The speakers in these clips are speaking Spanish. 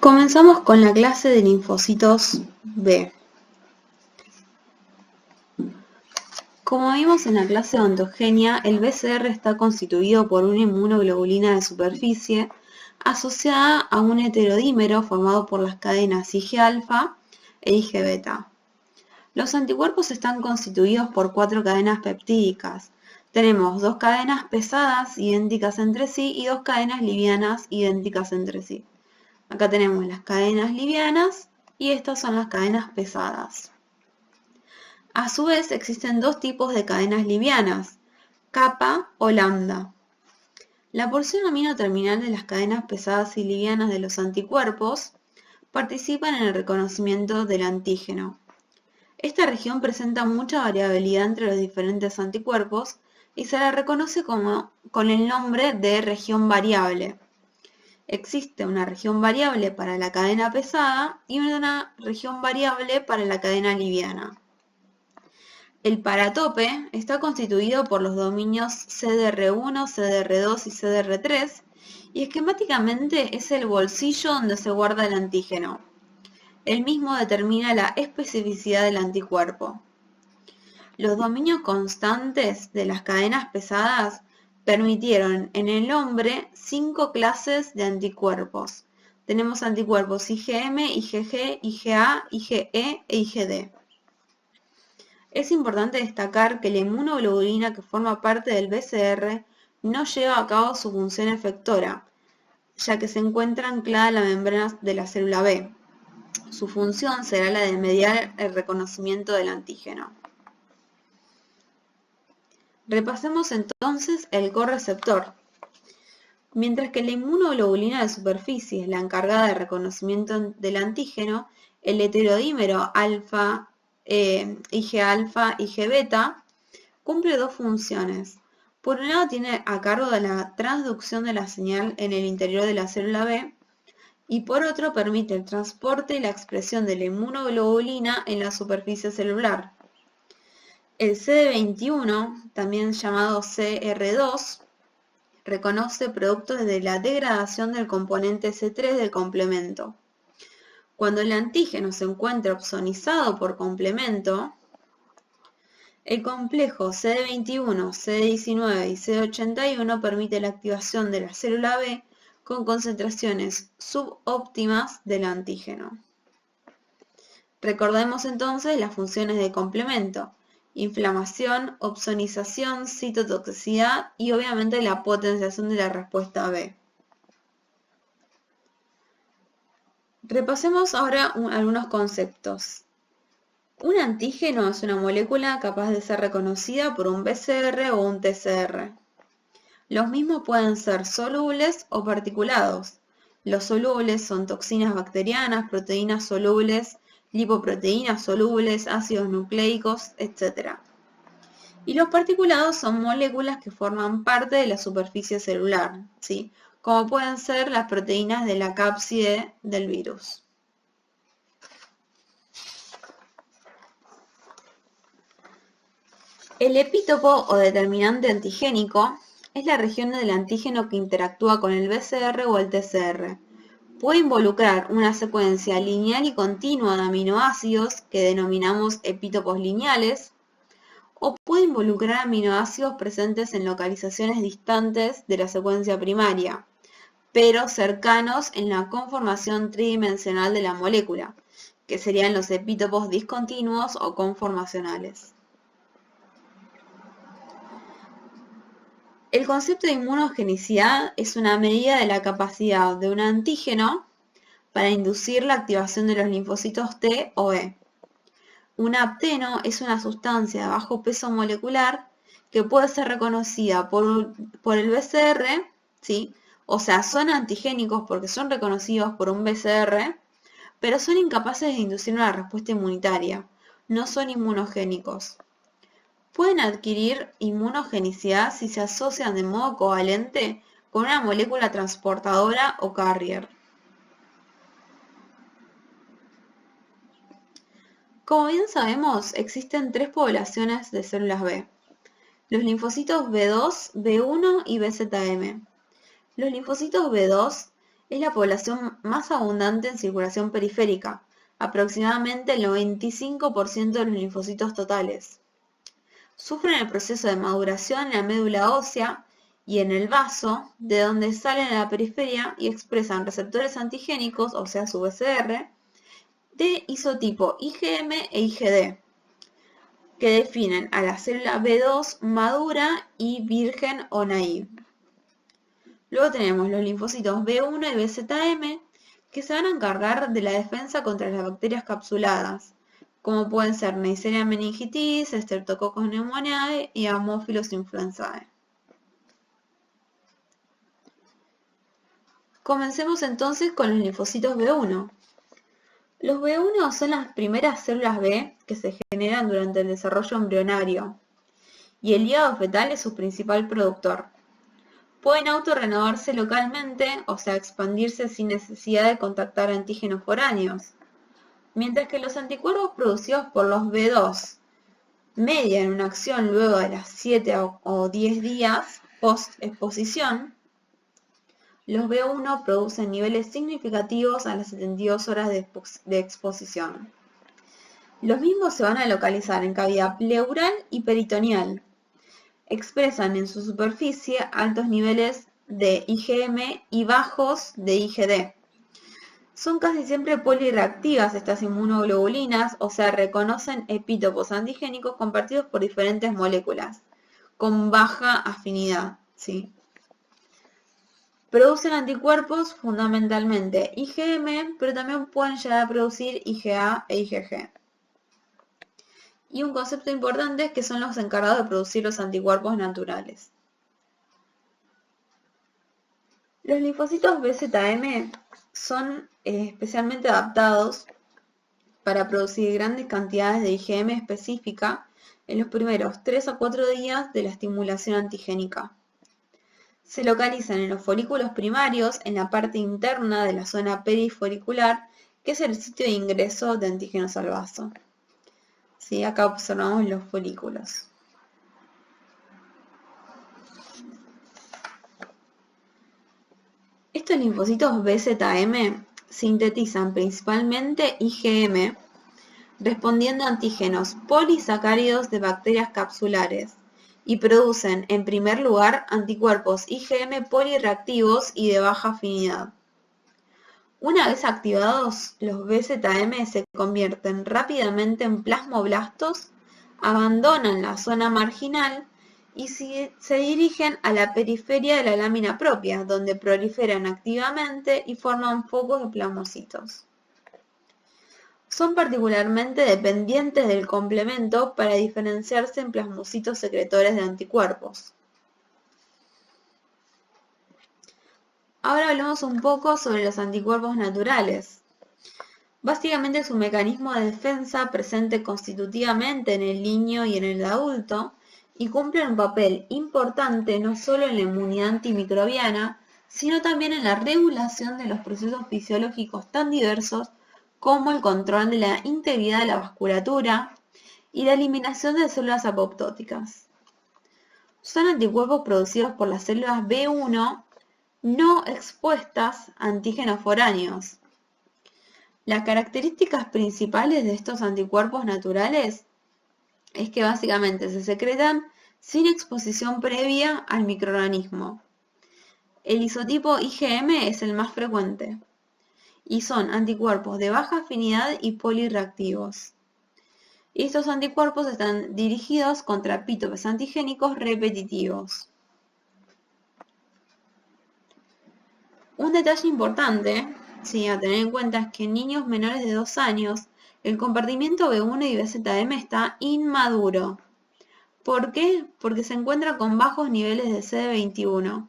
Comenzamos con la clase de linfocitos B. Como vimos en la clase de ontogenia, el BCR está constituido por una inmunoglobulina de superficie asociada a un heterodímero formado por las cadenas Ig-alfa e Ig-beta. Los anticuerpos están constituidos por 4 cadenas peptídicas. Tenemos 2 cadenas pesadas idénticas entre sí y 2 cadenas livianas idénticas entre sí. Acá tenemos las cadenas livianas y estas son las cadenas pesadas. A su vez existen 2 tipos de cadenas livianas, kappa o lambda. La porción amino terminal de las cadenas pesadas y livianas de los anticuerpos participan en el reconocimiento del antígeno. Esta región presenta mucha variabilidad entre los diferentes anticuerpos y se la reconoce con el nombre de región variable. Existe una región variable para la cadena pesada y una región variable para la cadena liviana. El paratope está constituido por los dominios CDR1, CDR2 y CDR3 y esquemáticamente es el bolsillo donde se guarda el antígeno. El mismo determina la especificidad del anticuerpo. Los dominios constantes de las cadenas pesadas permitieron en el hombre 5 clases de anticuerpos. Tenemos anticuerpos IgM, IgG, IgA, IgE e IgD. Es importante destacar que la inmunoglobulina que forma parte del BCR no lleva a cabo su función efectora, ya que se encuentra anclada en la membrana de la célula B. Su función será la de mediar el reconocimiento del antígeno. Repasemos entonces el correceptor. Mientras que la inmunoglobulina de superficie es la encargada del reconocimiento del antígeno, el heterodímero alfa, Ig-alfa, Ig-beta cumple 2 funciones. Por un lado tiene a cargo de la transducción de la señal en el interior de la célula B y por otro permite el transporte y la expresión de la inmunoglobulina en la superficie celular. El CD21, también llamado CR2, reconoce productos de la degradación del componente C3 del complemento. Cuando el antígeno se encuentra opsonizado por complemento, el complejo CD21, CD19 y CD81 permite la activación de la célula B con concentraciones subóptimas del antígeno. Recordemos entonces las funciones de complemento: inflamación, opsonización, citotoxicidad y obviamente la potenciación de la respuesta B. Repasemos ahora algunos conceptos. Un antígeno es una molécula capaz de ser reconocida por un BCR o un TCR. Los mismos pueden ser solubles o particulados. Los solubles son toxinas bacterianas, proteínas solubles, lipoproteínas solubles, ácidos nucleicos, etc. Y los particulados son moléculas que forman parte de la superficie celular, ¿sí? Como pueden ser las proteínas de la cápside del virus. El epítopo o determinante antigénico es la región del antígeno que interactúa con el BCR o el TCR. Puede involucrar una secuencia lineal y continua de aminoácidos que denominamos epítopos lineales, o puede involucrar aminoácidos presentes en localizaciones distantes de la secuencia primaria, pero cercanos en la conformación tridimensional de la molécula, que serían los epítopos discontinuos o conformacionales. El concepto de inmunogenicidad es una medida de la capacidad de un antígeno para inducir la activación de los linfocitos T o E. Un apteno es una sustancia de bajo peso molecular que puede ser reconocida por el BCR, ¿sí? O sea, son antigénicos porque son reconocidos por un BCR, pero son incapaces de inducir una respuesta inmunitaria, no son inmunogénicos. Pueden adquirir inmunogenicidad si se asocian de modo covalente con una molécula transportadora o carrier. Como bien sabemos, existen 3 poblaciones de células B: los linfocitos B2, B1 y BZM. Los linfocitos B2 es la población más abundante en circulación periférica, aproximadamente el 95% de los linfocitos totales. Sufren el proceso de maduración en la médula ósea y en el vaso, de donde salen a la periferia y expresan receptores antigénicos, o sea su BCR, de isotipo IgM e IgD, que definen a la célula B2 madura y virgen o naive. Luego tenemos los linfocitos B1 y BZM, que se van a encargar de la defensa contra las bacterias capsuladas, como pueden ser Neisseria meningitis, Streptococcus pneumoniae y Haemophilus influenzae. Comencemos entonces con los linfocitos B1. Los B1 son las primeras células B que se generan durante el desarrollo embrionario, y el hígado fetal es su principal productor. Pueden autorrenovarse localmente, o sea, expandirse sin necesidad de contactar antígenos foráneos, mientras que los anticuerpos producidos por los B2 median una acción luego de las 7 o 10 días post-exposición. Los B1 producen niveles significativos a las 72 horas de exposición. Los mismos se van a localizar en cavidad pleural y peritoneal. Expresan en su superficie altos niveles de IgM y bajos de IgD. Son casi siempre polirreactivas estas inmunoglobulinas, o sea, reconocen epítopos antigénicos compartidos por diferentes moléculas, con baja afinidad, ¿sí? Producen anticuerpos fundamentalmente IgM, pero también pueden llegar a producir IgA e IgG. Y un concepto importante es que son los encargados de producir los anticuerpos naturales. Los linfocitos BZM son especialmente adaptados para producir grandes cantidades de IgM específica en los primeros 3 a 4 días de la estimulación antigénica. Se localizan en los folículos primarios, en la parte interna de la zona perifolicular, que es el sitio de ingreso de antígenos al vaso. ¿Sí? Acá observamos los folículos. Estos linfocitos BZM sintetizan principalmente IgM, respondiendo a antígenos polisacáridos de bacterias capsulares, y producen, en primer lugar, anticuerpos IgM polirreactivos y de baja afinidad. Una vez activados, los BZM se convierten rápidamente en plasmoblastos, abandonan la zona marginal y se dirigen a la periferia de la lámina propia, donde proliferan activamente y forman focos de plasmocitos. Son particularmente dependientes del complemento para diferenciarse en plasmocitos secretores de anticuerpos. Ahora hablemos un poco sobre los anticuerpos naturales. Básicamente es un mecanismo de defensa presente constitutivamente en el niño y en el adulto y cumplen un papel importante no solo en la inmunidad antimicrobiana, sino también en la regulación de los procesos fisiológicos tan diversos como el control de la integridad de la vasculatura y la eliminación de células apoptóticas. Son anticuerpos producidos por las células B1 no expuestas a antígenos foráneos. Las características principales de estos anticuerpos naturales es que básicamente se secretan sin exposición previa al microorganismo. El isotipo IgM es el más frecuente y son anticuerpos de baja afinidad y polirreactivos. Estos anticuerpos están dirigidos contra epítopos antigénicos repetitivos. Un detalle importante, sí, a tener en cuenta es que en niños menores de 2 años el compartimiento B1 y BZM está inmaduro. ¿Por qué? Porque se encuentra con bajos niveles de CD21.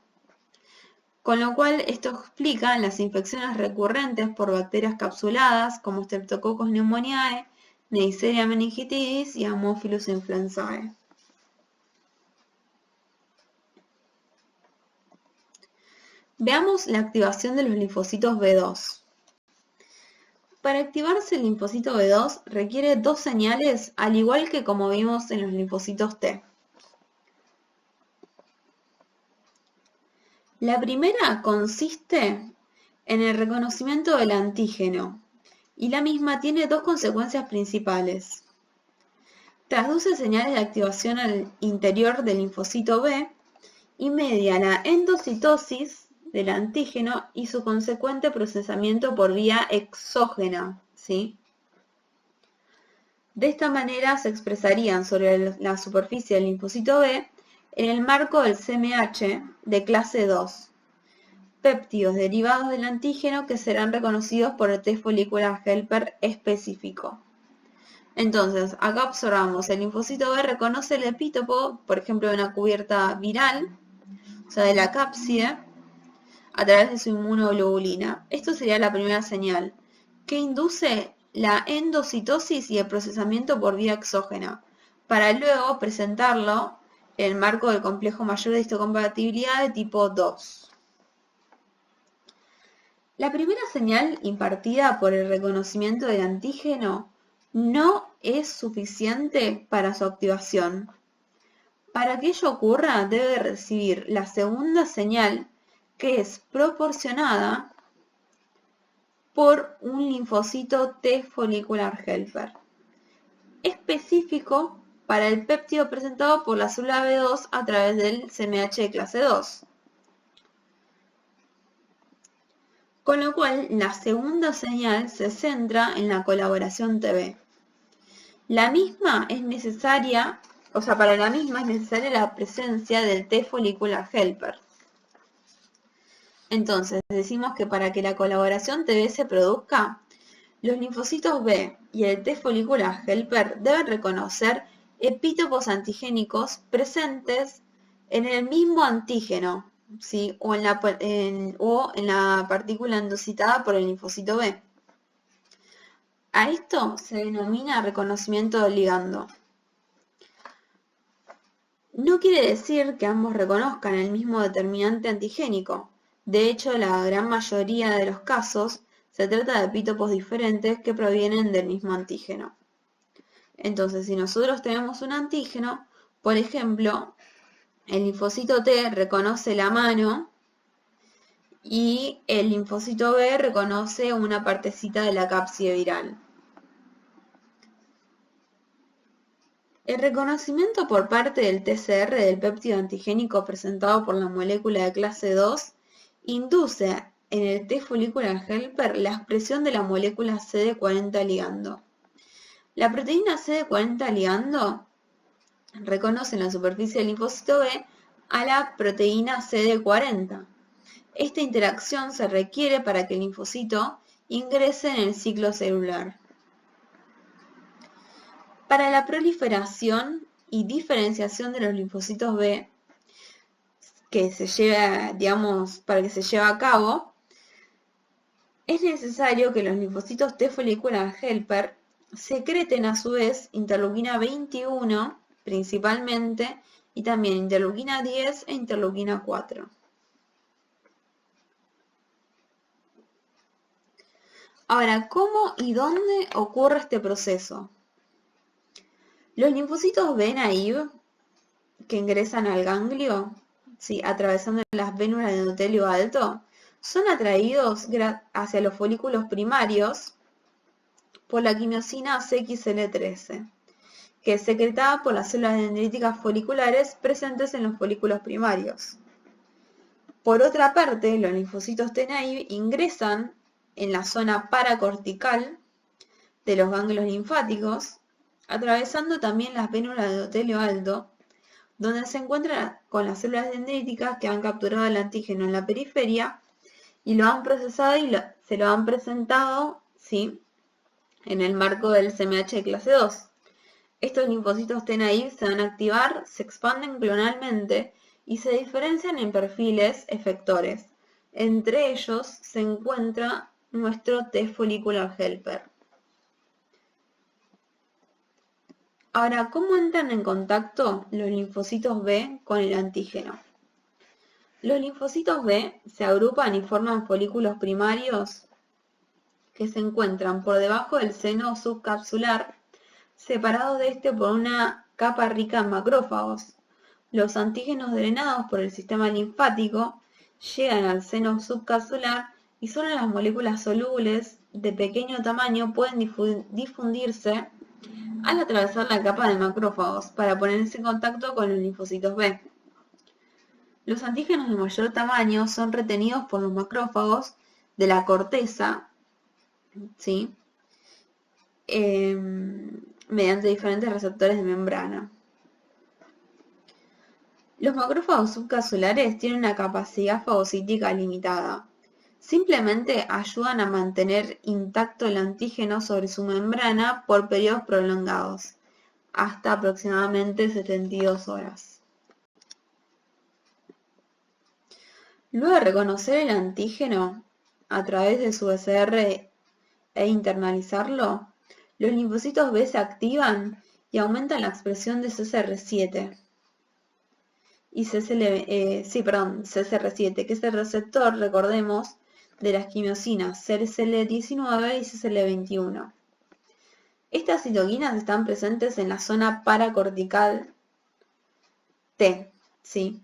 Con lo cual esto explica las infecciones recurrentes por bacterias capsuladas como Streptococcus pneumoniae, Neisseria meningitis y Haemophilus influenzae. Veamos la activación de los linfocitos B2. Para activarse el linfocito B2 requiere 2 señales, al igual que como vimos en los linfocitos T. La primera consiste en el reconocimiento del antígeno, y la misma tiene dos consecuencias principales. Traduce señales de activación al interior del linfocito B y media la endocitosis del antígeno y su consecuente procesamiento por vía exógena, ¿sí? De esta manera se expresarían sobre la superficie del linfocito B en el marco del CMH de clase 2, péptidos derivados del antígeno que serán reconocidos por el T follicular helper específico. Entonces, acá observamos, el linfocito B reconoce el epítopo, por ejemplo, de una cubierta viral, o sea, de la cápside, a través de su inmunoglobulina. Esto sería la primera señal, que induce la endocitosis y el procesamiento por vía exógena, para luego presentarlo en el marco del complejo mayor de histocompatibilidad de tipo 2. La primera señal impartida por el reconocimiento del antígeno no es suficiente para su activación. Para que ello ocurra, debe recibir la segunda señal, que es proporcionada por un linfocito T follicular helper, específico para el péptido presentado por la célula B2 a través del CMH de clase 2. Con lo cual, la segunda señal se centra en la colaboración TB. La misma es necesaria, para la misma es necesaria la presencia del T follicular helper. Entonces, decimos que para que la colaboración TB se produzca, los linfocitos B y el T follicular helper deben reconocer epítopos antigénicos presentes en el mismo antígeno, ¿sí? o en la partícula endocitada por el linfocito B. A esto se denomina reconocimiento del ligando. No quiere decir que ambos reconozcan el mismo determinante antigénico. De hecho, la gran mayoría de los casos se trata de epítopos diferentes que provienen del mismo antígeno. Entonces, si nosotros tenemos un antígeno, por ejemplo, el linfocito T reconoce la mano y el linfocito B reconoce una partecita de la cápside viral. El reconocimiento por parte del TCR del péptido antigénico presentado por la molécula de clase 2 induce en el T follicular helper la expresión de la molécula CD40 ligando. La proteína CD40 ligando reconoce en la superficie del linfocito B a la proteína CD40. Esta interacción se requiere para que el linfocito ingrese en el ciclo celular. Para la proliferación y diferenciación de los linfocitos B, para que se lleve a cabo, es necesario que los linfocitos T follicular helper secreten a su vez interleuquina 21 principalmente y también interleuquina 10 e interleuquina 4. Ahora, ¿cómo y dónde ocurre este proceso? Los linfocitos B naive que ingresan al ganglio, ¿sí? atravesando las vénulas de endotelio alto, son atraídos hacia los folículos primarios por la quimiosina CXL13, que es secretada por las células dendríticas foliculares presentes en los folículos primarios. Por otra parte, los linfocitos T naive ingresan en la zona paracortical de los ganglios linfáticos, atravesando también las vénulas de endotelio alto, donde se encuentran con las células dendríticas que han capturado el antígeno en la periferia y lo han procesado y se lo han presentado, ¿sí? en el marco del CMH de clase 2. Estos linfocitos T naive se van a activar, se expanden clonalmente y se diferencian en perfiles efectores. Entre ellos se encuentra nuestro T follicular helper. Ahora, ¿cómo entran en contacto los linfocitos B con el antígeno? Los linfocitos B se agrupan y forman folículos primarios que se encuentran por debajo del seno subcapsular, separados de este por una capa rica en macrófagos. Los antígenos drenados por el sistema linfático llegan al seno subcapsular y solo las moléculas solubles de pequeño tamaño pueden difundirse al atravesar la capa de macrófagos para ponerse en contacto con los linfocitos B. Los antígenos de mayor tamaño son retenidos por los macrófagos de la corteza, ¿sí? Mediante diferentes receptores de membrana. Los macrófagos subcapsulares tienen una capacidad fagocítica limitada. Simplemente ayudan a mantener intacto el antígeno sobre su membrana por periodos prolongados, hasta aproximadamente 72 horas. Luego de reconocer el antígeno a través de su BCR e internalizarlo, los linfocitos B se activan y aumentan la expresión de CCR7 y CCR7, que es el receptor, recordemos, de las quimiosinas CCL19 y CCL21. Estas citoquinas están presentes en la zona paracortical T, ¿sí?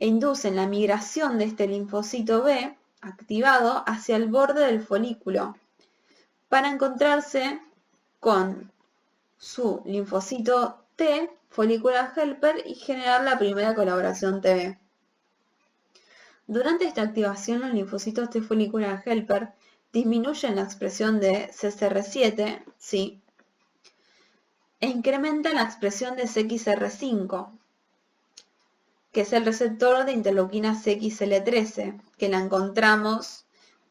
E inducen la migración de este linfocito B activado hacia el borde del folículo para encontrarse con su linfocito T, follicular helper, y generar la primera colaboración TB. Durante esta activación, los linfocitos T follicular helper disminuyen la expresión de CCR7, ¿sí? E incrementan la expresión de CXR5, que es el receptor de interleuquina CXL13, que la encontramos,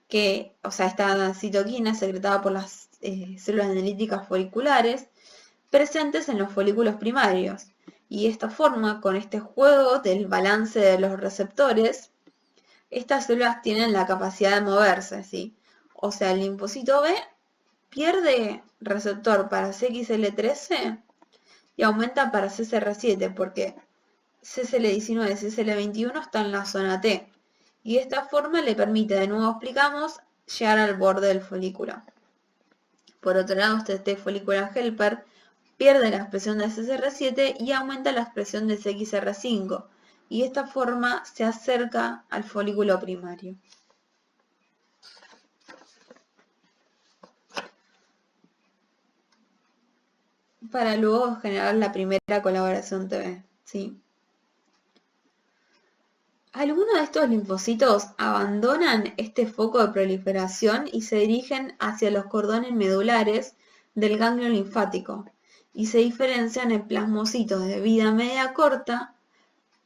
esta citoquina secretada por las células dendríticas foliculares, presentes en los folículos primarios. Y de esta forma, con este juego del balance de los receptores, estas células tienen la capacidad de moverse, ¿sí? O sea, el linfocito B pierde receptor para CXL13 y aumenta para CCR7, porque CCL19 y CCL21 están en la zona T. Y de esta forma le permite, de nuevo explicamos, llegar al borde del folículo. Por otro lado, este T follicular helper pierde la expresión de CCR7 y aumenta la expresión de CXR5. Y de esta forma se acerca al folículo primario. Para luego generar la primera colaboración TB, ¿sí? Algunos de estos linfocitos abandonan este foco de proliferación y se dirigen hacia los cordones medulares del ganglio linfático y se diferencian en plasmocitos de vida media corta,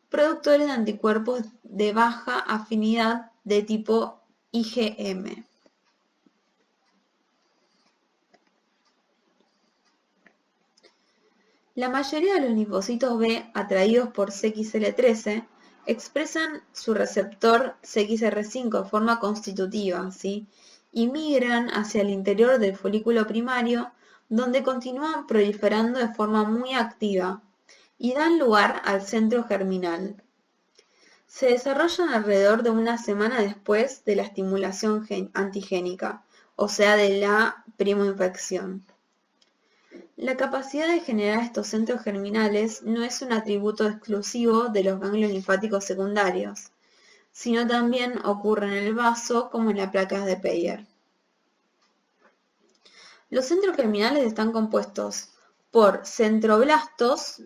productores de anticuerpos de baja afinidad de tipo IgM. La mayoría de los linfocitos B atraídos por CXL13 expresan su receptor CXR5 de forma constitutiva, ¿sí? Y migran hacia el interior del folículo primario, donde continúan proliferando de forma muy activa y dan lugar al centro germinal. Se desarrollan alrededor de una semana después de la estimulación antigénica, o sea, de la primoinfección. La capacidad de generar estos centros germinales no es un atributo exclusivo de los ganglios linfáticos secundarios, sino también ocurre en el vaso como en las placas de Peyer. Los centros germinales están compuestos por centroblastos,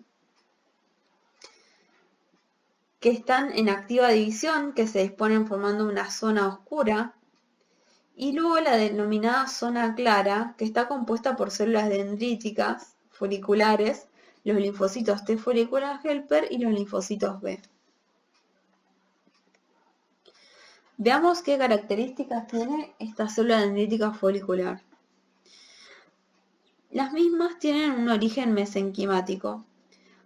que están en activa división, que se disponen formando una zona oscura, y luego la denominada zona clara, que está compuesta por células dendríticas foliculares, los linfocitos T follicular helper y los linfocitos B. Veamos qué características tiene esta célula dendrítica folicular. Las mismas tienen un origen mesenquimático.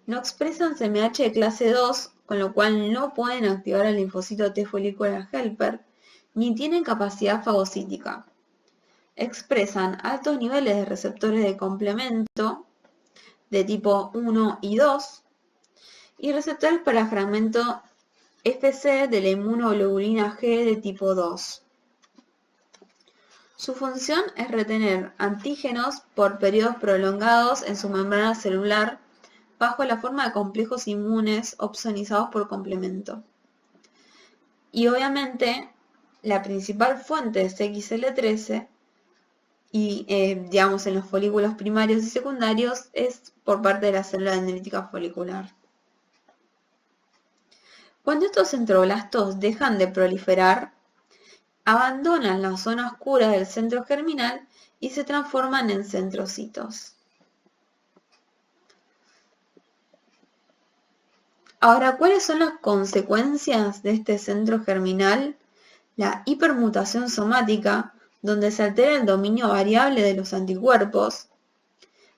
No expresan CMH de clase 2, con lo cual no pueden activar el linfocito T follicular helper, ni tienen capacidad fagocítica. Expresan altos niveles de receptores de complemento de tipo 1 y 2 y receptores para fragmento Fc de la inmunoglobulina G de tipo 2. Su función es retener antígenos por periodos prolongados en su membrana celular bajo la forma de complejos inmunes opsonizados por complemento. Y obviamente la principal fuente de CXL13 y, digamos, en los folículos primarios y secundarios es por parte de la célula dendrítica folicular. Cuando estos centroblastos dejan de proliferar, abandonan la zona oscura del centro germinal y se transforman en centrocitos. Ahora, ¿cuáles son las consecuencias de este centro germinal? La hipermutación somática, donde se altera el dominio variable de los anticuerpos,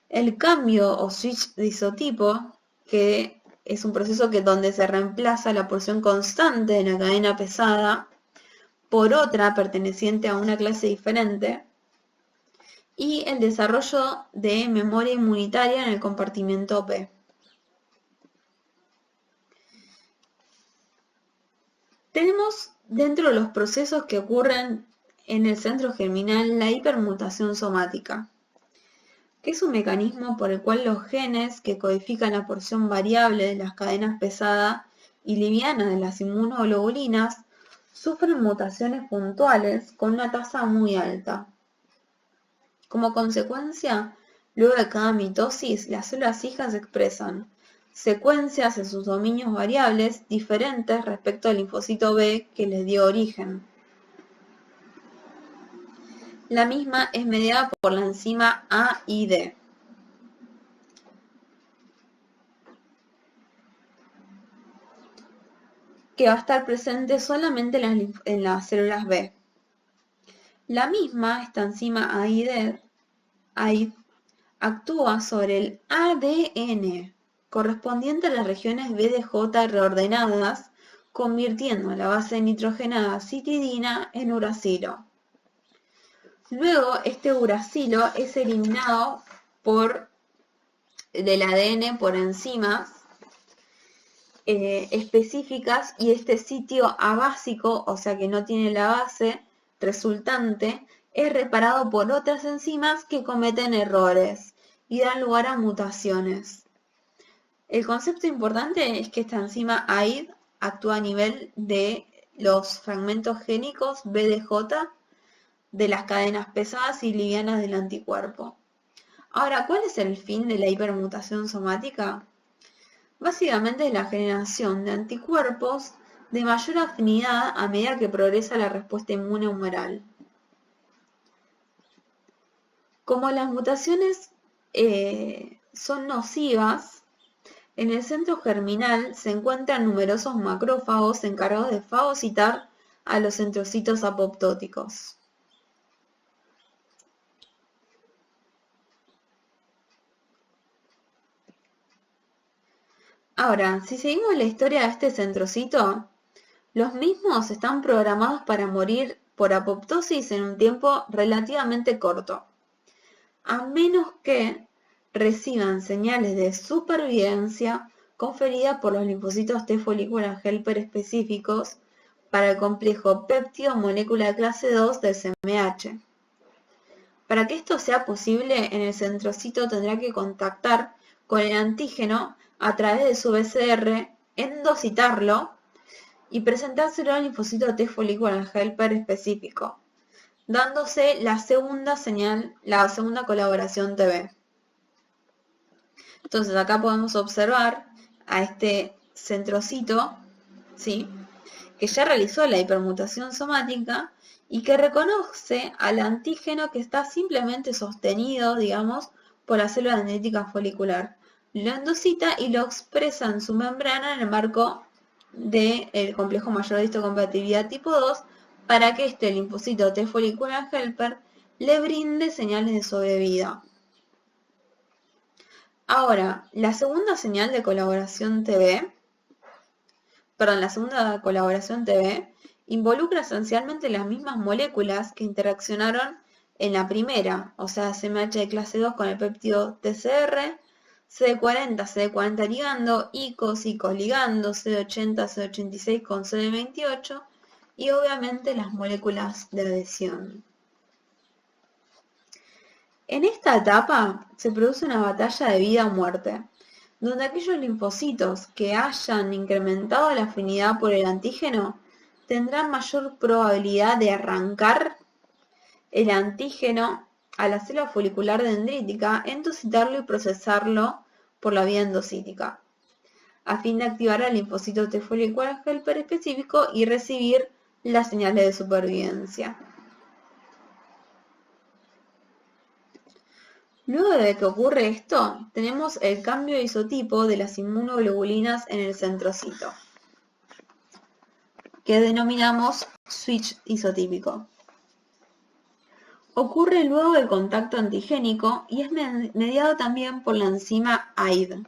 el cambio o switch de isotipo, que es un proceso donde se reemplaza la porción constante de la cadena pesada por otra perteneciente a una clase diferente, y el desarrollo de memoria inmunitaria en el compartimento B. Tenemos dentro de los procesos que ocurren en el centro germinal la hipermutación somática, que es un mecanismo por el cual los genes que codifican la porción variable de las cadenas pesada y liviana de las inmunoglobulinas sufren mutaciones puntuales con una tasa muy alta. Como consecuencia, luego de cada mitosis, las células hijas expresan secuencias en sus dominios variables diferentes respecto al linfocito B que les dio origen. La misma es mediada por la enzima AID. Que va a estar presente solamente en las células B. La misma, esta enzima AID, actúa sobre el ADN correspondiente a las regiones B de J reordenadas, convirtiendo la base nitrogenada citidina en uracilo. Luego, este uracilo es eliminado del ADN por enzimas específicas, y este sitio abásico, o sea que no tiene la base resultante, es reparado por otras enzimas que cometen errores y dan lugar a mutaciones. El concepto importante es que esta enzima AID actúa a nivel de los fragmentos génicos B de J de las cadenas pesadas y livianas del anticuerpo. Ahora, ¿cuál es el fin de la hipermutación somática? Básicamente es la generación de anticuerpos de mayor afinidad a medida que progresa la respuesta inmune humoral. Como las mutaciones son nocivas, en el centro germinal se encuentran numerosos macrófagos encargados de fagocitar a los centrocitos apoptóticos. Ahora, si seguimos la historia de este centrocito, los mismos están programados para morir por apoptosis en un tiempo relativamente corto, a menos que reciban señales de supervivencia conferidas por los linfocitos T follicular helper específicos para el complejo péptido molécula clase 2 del CMH. Para que esto sea posible, en el centrocito tendrá que contactar con el antígeno a través de su BCR, endocitarlo y presentárselo al linfocito T follicular helper específico, dándose la segunda señal, la segunda colaboración TB. Entonces acá podemos observar a este centrocito, ¿sí?, que ya realizó la hipermutación somática y que reconoce al antígeno que está simplemente sostenido, digamos, por la célula dendrítica folicular. Lo endocita y lo expresa en su membrana en el marco del complejo mayor de histocompatibilidad tipo 2 para que este linfocito T follicular helper le brinde señales de sobrevida. Ahora, la segunda señal de colaboración TB, la segunda colaboración TB involucra esencialmente las mismas moléculas que interaccionaron en la primera, o sea, CMH de clase 2 con el péptido TCR, CD40, CD40 ligando, ICOS, ICOS ligando, CD80, CD86 con CD28 y obviamente las moléculas de adhesión. En esta etapa se produce una batalla de vida o muerte, donde aquellos linfocitos que hayan incrementado la afinidad por el antígeno tendrán mayor probabilidad de arrancar el antígeno a la célula folicular dendrítica, endocitarlo y procesarlo por la vía endocítica, a fin de activar al linfocito T folicular helper específico y recibir las señales de supervivencia. Luego de que ocurre esto, tenemos el cambio de isotipo de las inmunoglobulinas en el centrocito, que denominamos switch isotípico. Ocurre luego del contacto antigénico y es mediado también por la enzima AID.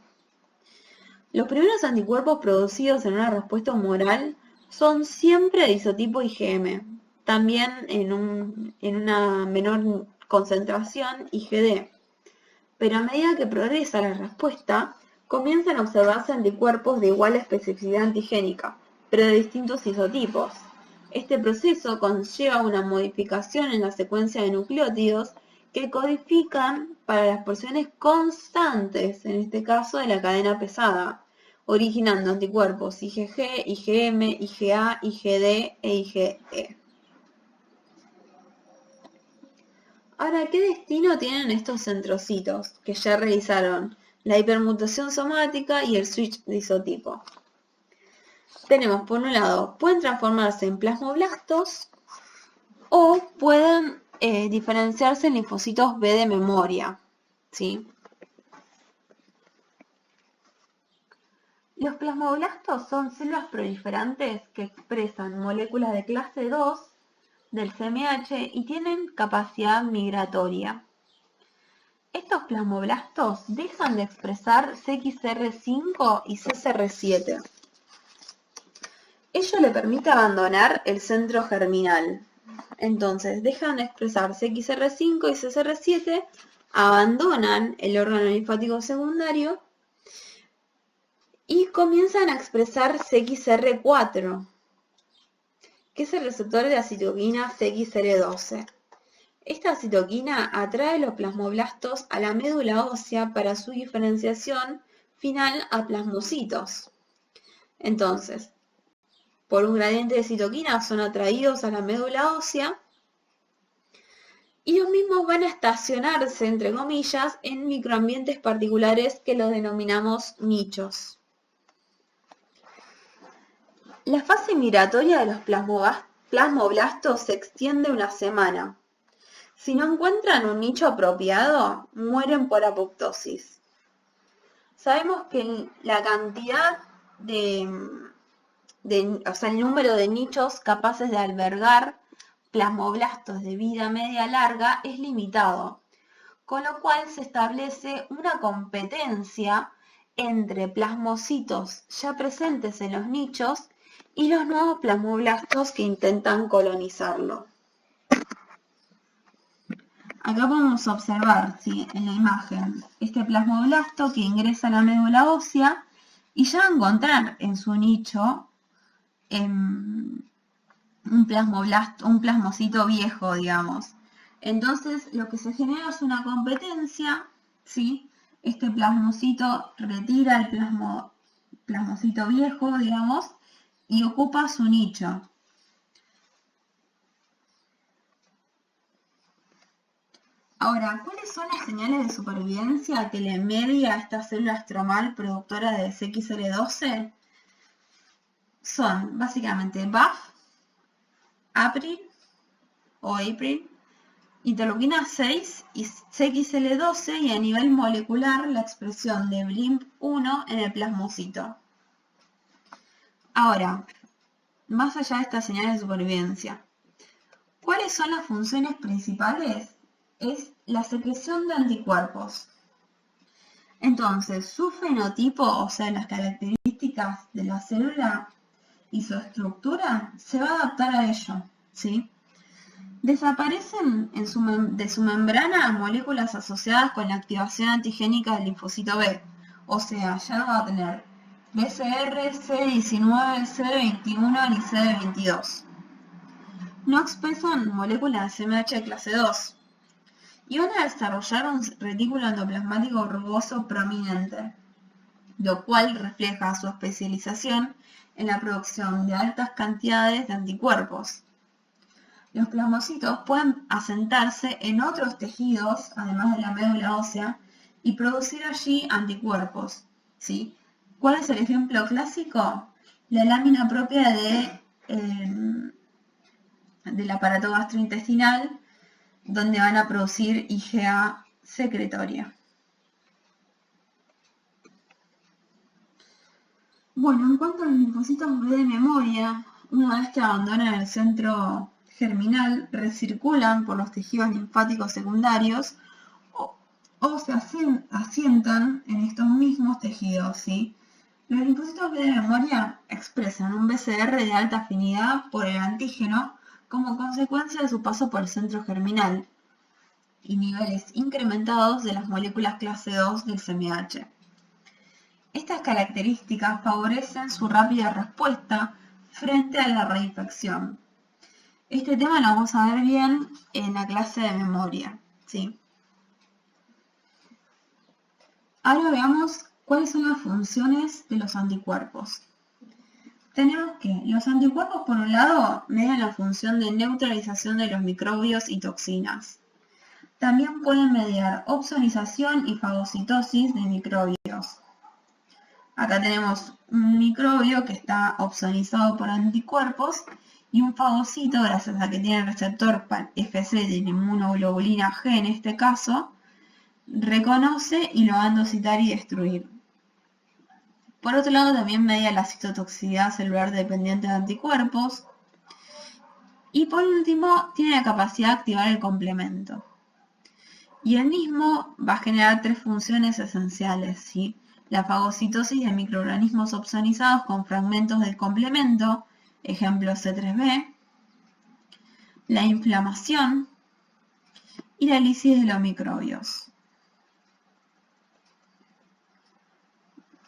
Los primeros anticuerpos producidos en una respuesta humoral son siempre de isotipo IgM, también en una menor concentración IgD. Pero a medida que progresa la respuesta, comienzan a observarse anticuerpos de igual especificidad antigénica, pero de distintos isotipos. Este proceso conlleva una modificación en la secuencia de nucleótidos que codifican para las porciones constantes, en este caso de la cadena pesada, originando anticuerpos IgG, IgM, IgA, IgD e IgE. Ahora, ¿qué destino tienen estos centrocitos que ya realizaron la hipermutación somática y el switch de isotipo? Tenemos, por un lado, pueden transformarse en plasmoblastos o pueden diferenciarse en linfocitos B de memoria, ¿sí? Los plasmoblastos son células proliferantes que expresan moléculas de clase 2 del CMH y tienen capacidad migratoria. Estos plasmoblastos dejan de expresar CXCR5 y CCR7. Ello le permite abandonar el centro germinal. Entonces, dejan de expresar CXCR5 y CCR7, abandonan el órgano linfático secundario y comienzan a expresar CXCR4, que es el receptor de la citoquina CXCR12. Esta citoquina atrae los plasmoblastos a la médula ósea para su diferenciación final a plasmocitos. Entonces, por un gradiente de citoquina son atraídos a la médula ósea y los mismos van a estacionarse, entre comillas, en microambientes particulares que los denominamos nichos. La fase migratoria de los plasmoblastos se extiende una semana. Si no encuentran un nicho apropiado, mueren por apoptosis. Sabemos que la cantidad el número de nichos capaces de albergar plasmoblastos de vida media larga es limitado, con lo cual se establece una competencia entre plasmocitos ya presentes en los nichos y los nuevos plasmoblastos que intentan colonizarlo. Acá podemos observar, ¿sí?, en la imagen este plasmoblasto que ingresa a la médula ósea y ya va a encontrar en su nicho un plasmocito viejo, digamos. Entonces, lo que se genera es una competencia, ¿sí? Este plasmocito retira el plasmocito viejo, digamos, y ocupa su nicho. Ahora, ¿cuáles son las señales de supervivencia que le media a esta célula estromal productora de CXCR12? Son básicamente BAFF, APRIL, interleuquina 6 y CXL12 y a nivel molecular la expresión de BLIMP1 en el plasmocito. Ahora, más allá de estas señales de supervivencia, ¿cuáles son las funciones principales? Es la secreción de anticuerpos. Entonces, su fenotipo, o sea, las características de la célula y su estructura, se va a adaptar a ello, ¿sí? Desaparecen de su membrana moléculas asociadas con la activación antigénica del linfocito B, o sea, ya no va a tener BCR, CD19, CD21 ni CD22. No expresan moléculas de CMH de clase 2 y van a desarrollar un retículo endoplasmático rugoso prominente. lo cual refleja su especialización en la producción de altas cantidades de anticuerpos. Los plasmocitos pueden asentarse en otros tejidos, además de la médula ósea, y producir allí anticuerpos, ¿sí? ¿Cuál es el ejemplo clásico? La lámina propia del aparato gastrointestinal, donde van a producir IgA secretoria. Bueno, en cuanto a los linfocitos B de memoria, una vez que abandonan el centro germinal, recirculan por los tejidos linfáticos secundarios o se asientan en estos mismos tejidos, ¿sí? Los linfocitos B de memoria expresan un BCR de alta afinidad por el antígeno como consecuencia de su paso por el centro germinal y niveles incrementados de las moléculas clase 2 del CMH. Estas características favorecen su rápida respuesta frente a la reinfección. Este tema lo vamos a ver bien en la clase de memoria, ¿sí? Ahora veamos cuáles son las funciones de los anticuerpos. Tenemos que los anticuerpos, por un lado, median la función de neutralización de los microbios y toxinas. También pueden mediar opsonización y fagocitosis de microbios. Acá tenemos un microbio que está opsonizado por anticuerpos y un fagocito, gracias a que tiene el receptor Fc de la inmunoglobulina G en este caso, reconoce y lo va a endocitar y destruir. Por otro lado, también media la citotoxicidad celular dependiente de anticuerpos. Y por último, tiene la capacidad de activar el complemento. Y el mismo va a generar tres funciones esenciales, ¿sí? La fagocitosis de microorganismos opsonizados con fragmentos del complemento, ejemplo C3b, la inflamación y la lisis de los microbios.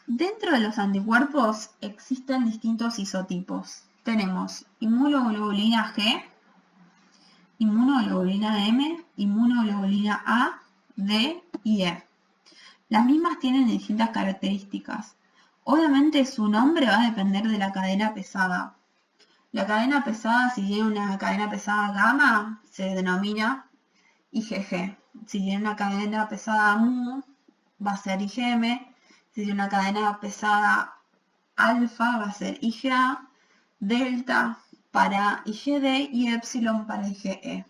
Dentro de los anticuerpos existen distintos isotipos. Tenemos inmunoglobulina G, inmunoglobulina M, inmunoglobulina A, D y E. Las mismas tienen distintas características. Obviamente su nombre va a depender de la cadena pesada. La cadena pesada, si tiene una cadena pesada gamma, se denomina IgG. Si tiene una cadena pesada mu, va a ser IgM. Si tiene una cadena pesada alfa, va a ser IgA, delta para IgD y epsilon para IgE.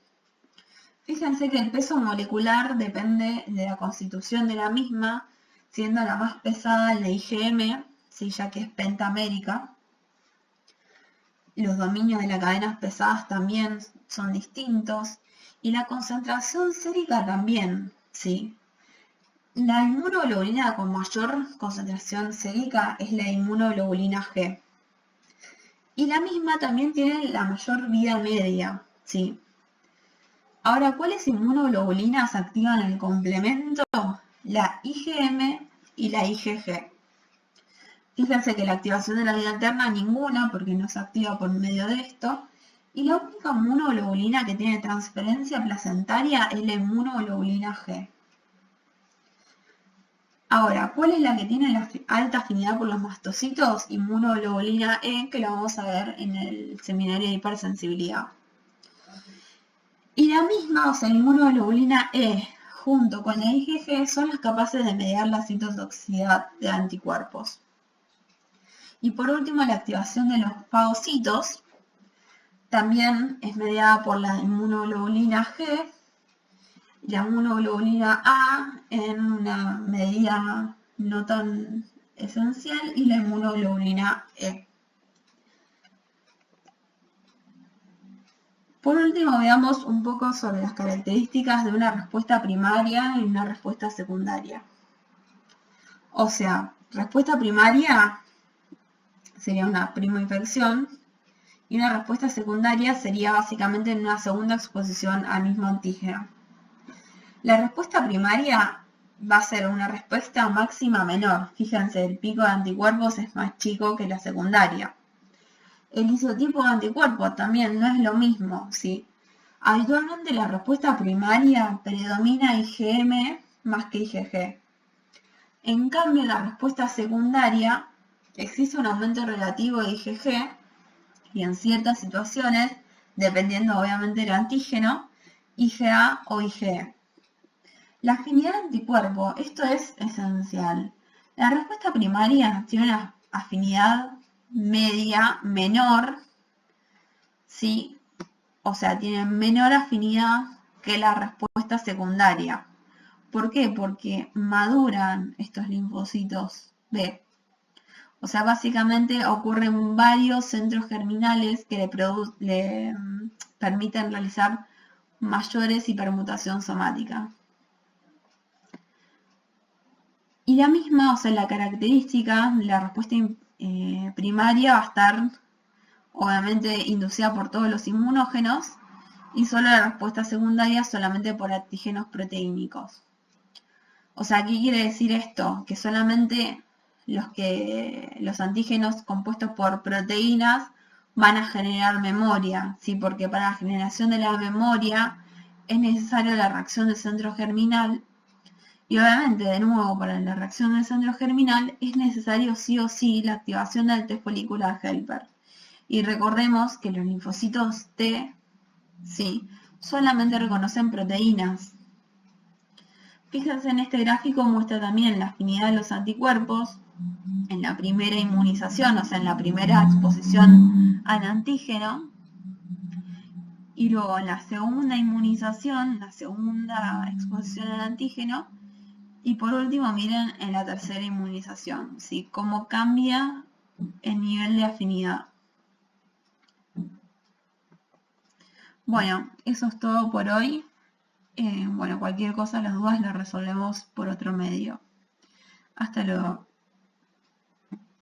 Fíjense que el peso molecular depende de la constitución de la misma, siendo la más pesada la IgM, ¿sí? Ya que es pentamérica. Los dominios de las cadenas pesadas también son distintos. Y la concentración sérica también, ¿sí? La inmunoglobulina con mayor concentración sérica es la inmunoglobulina G. Y la misma también tiene la mayor vida media, ¿sí? Ahora, ¿cuáles inmunoglobulinas activan el complemento? La IgM y la IgG. Fíjense que la activación de la vida alterna ninguna, porque no se activa por medio de esto. Y la única inmunoglobulina que tiene transferencia placentaria es la inmunoglobulina G. Ahora, ¿cuál es la que tiene la alta afinidad por los mastocitos? Inmunoglobulina E, que lo vamos a ver en el seminario de hipersensibilidad. Y la misma, o sea, la inmunoglobulina E junto con la IgG son las capaces de mediar la citotoxicidad de anticuerpos. Y por último, la activación de los fagocitos también es mediada por la inmunoglobulina G, la inmunoglobulina A en una medida no tan esencial y la inmunoglobulina E. Por último, veamos un poco sobre las características de una respuesta primaria y una respuesta secundaria. O sea, respuesta primaria sería una primoinfección y una respuesta secundaria sería básicamente una segunda exposición al mismo antígeno. La respuesta primaria va a ser una respuesta máxima menor. Fíjense, el pico de anticuerpos es más chico que la secundaria. El isotipo de anticuerpos también no es lo mismo, ¿sí? Habitualmente la respuesta primaria predomina IgM más que IgG. En cambio, en la respuesta secundaria existe un aumento relativo de IgG y en ciertas situaciones, dependiendo obviamente del antígeno, IgA o IgE. La afinidad anticuerpo, esto es esencial. La respuesta primaria tiene una afinidad media menor, ¿sí? O sea, tiene menor afinidad que la respuesta secundaria. ¿Por qué? Porque maduran estos linfocitos B. O sea, básicamente ocurren varios centros germinales que le permiten realizar mayores hipermutación somática. Y la misma, o sea, la característica de la respuesta primaria va a estar obviamente inducida por todos los inmunógenos y solo la respuesta secundaria solamente por antígenos proteínicos. O sea, ¿qué quiere decir esto? Que solamente los antígenos compuestos por proteínas van a generar memoria, ¿sí? Porque para la generación de la memoria es necesaria la reacción del centro germinal. Y obviamente, de nuevo, para la reacción del centro germinal es necesario sí o sí la activación del T follicular helper. Y recordemos que los linfocitos T, sí, solamente reconocen proteínas. Fíjense en este gráfico, muestra también la afinidad de los anticuerpos en la primera inmunización, o sea, en la primera exposición al antígeno. Y luego en la segunda inmunización, la segunda exposición al antígeno. Y por último, miren en la tercera inmunización, ¿sí? Cómo cambia el nivel de afinidad. Bueno, eso es todo por hoy. Bueno, cualquier cosa, las dudas las resolvemos por otro medio. Hasta luego.